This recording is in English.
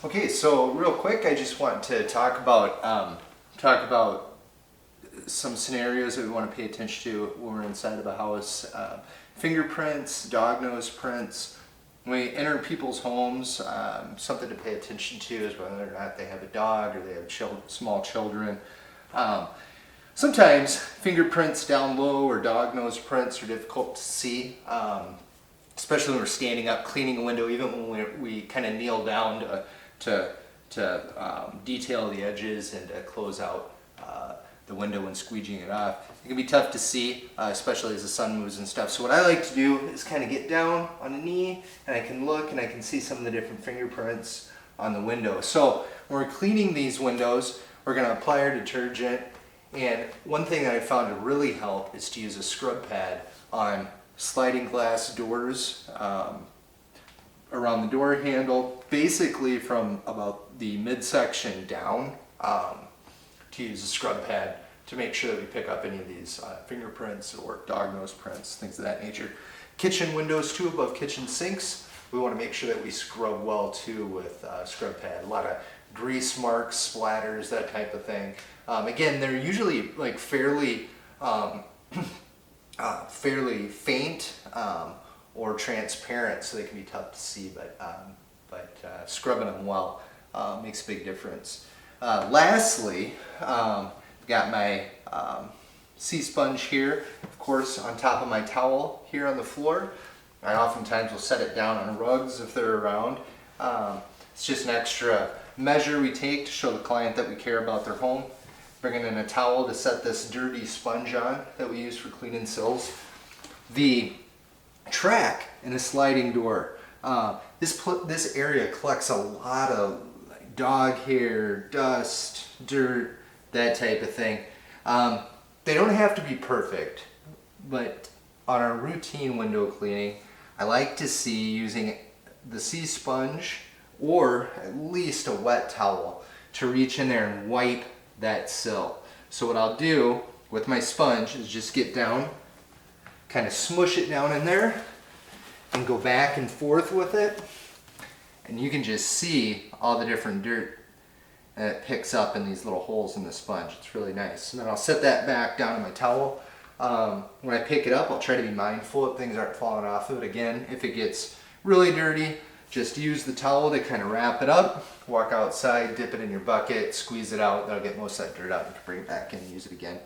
Okay, so real quick, I just want to talk about some scenarios that we want to pay attention to when we're inside of a house. Fingerprints, dog nose prints. When we enter people's homes, something to pay attention to is whether or not they have a dog or they have small children. Sometimes fingerprints down low or dog nose prints are difficult to see, especially when we're standing up cleaning a window, even when we kind of kneel down to detail the edges and to close out the window when squeegeeing it off. It can be tough to see, especially as the sun moves and stuff. So what I like to do is kind of get down on a knee and I can look and I can see some of the different fingerprints on the window. So when we're cleaning these windows, we're going to apply our detergent. And one thing that I found to really help is to use a scrub pad on sliding glass doors, around the door handle, basically from about the midsection down, to use a scrub pad to make sure that we pick up any of these fingerprints or dog nose prints, things of that nature. Kitchen windows too, above kitchen sinks, we want to make sure that we scrub well too with scrub pad. A lot of grease marks, splatters, that type of thing. Again, they're usually like fairly faint or transparent, so they can be tough to see, but scrubbing them well makes a big difference. Lastly, got my sea sponge here, of course, on top of my towel here on the floor. I oftentimes will set it down on rugs if they're around. It's just an extra measure we take to show the client that we care about their home. Bringing in a towel to set this dirty sponge on that we use for cleaning sills. The track in a sliding door. This area collects a lot of dog hair, dust, dirt, that type of thing. They don't have to be perfect, but on our routine window cleaning, I like to see using the sea sponge or at least a wet towel to reach in there and wipe that sill. So what I'll do with my sponge is just get down, kind of smush it down in there, and go back and forth with it. And you can just see all the different dirt that it picks up in these little holes in the sponge. It's really nice. And then I'll set that back down in my towel. When I pick it up, I'll try to be mindful that things aren't falling off of it. Again, if it gets really dirty, just use the towel to kind of wrap it up, walk outside, dip it in your bucket, squeeze it out. That'll get most of that dirt out. You can bring it back in and use it again.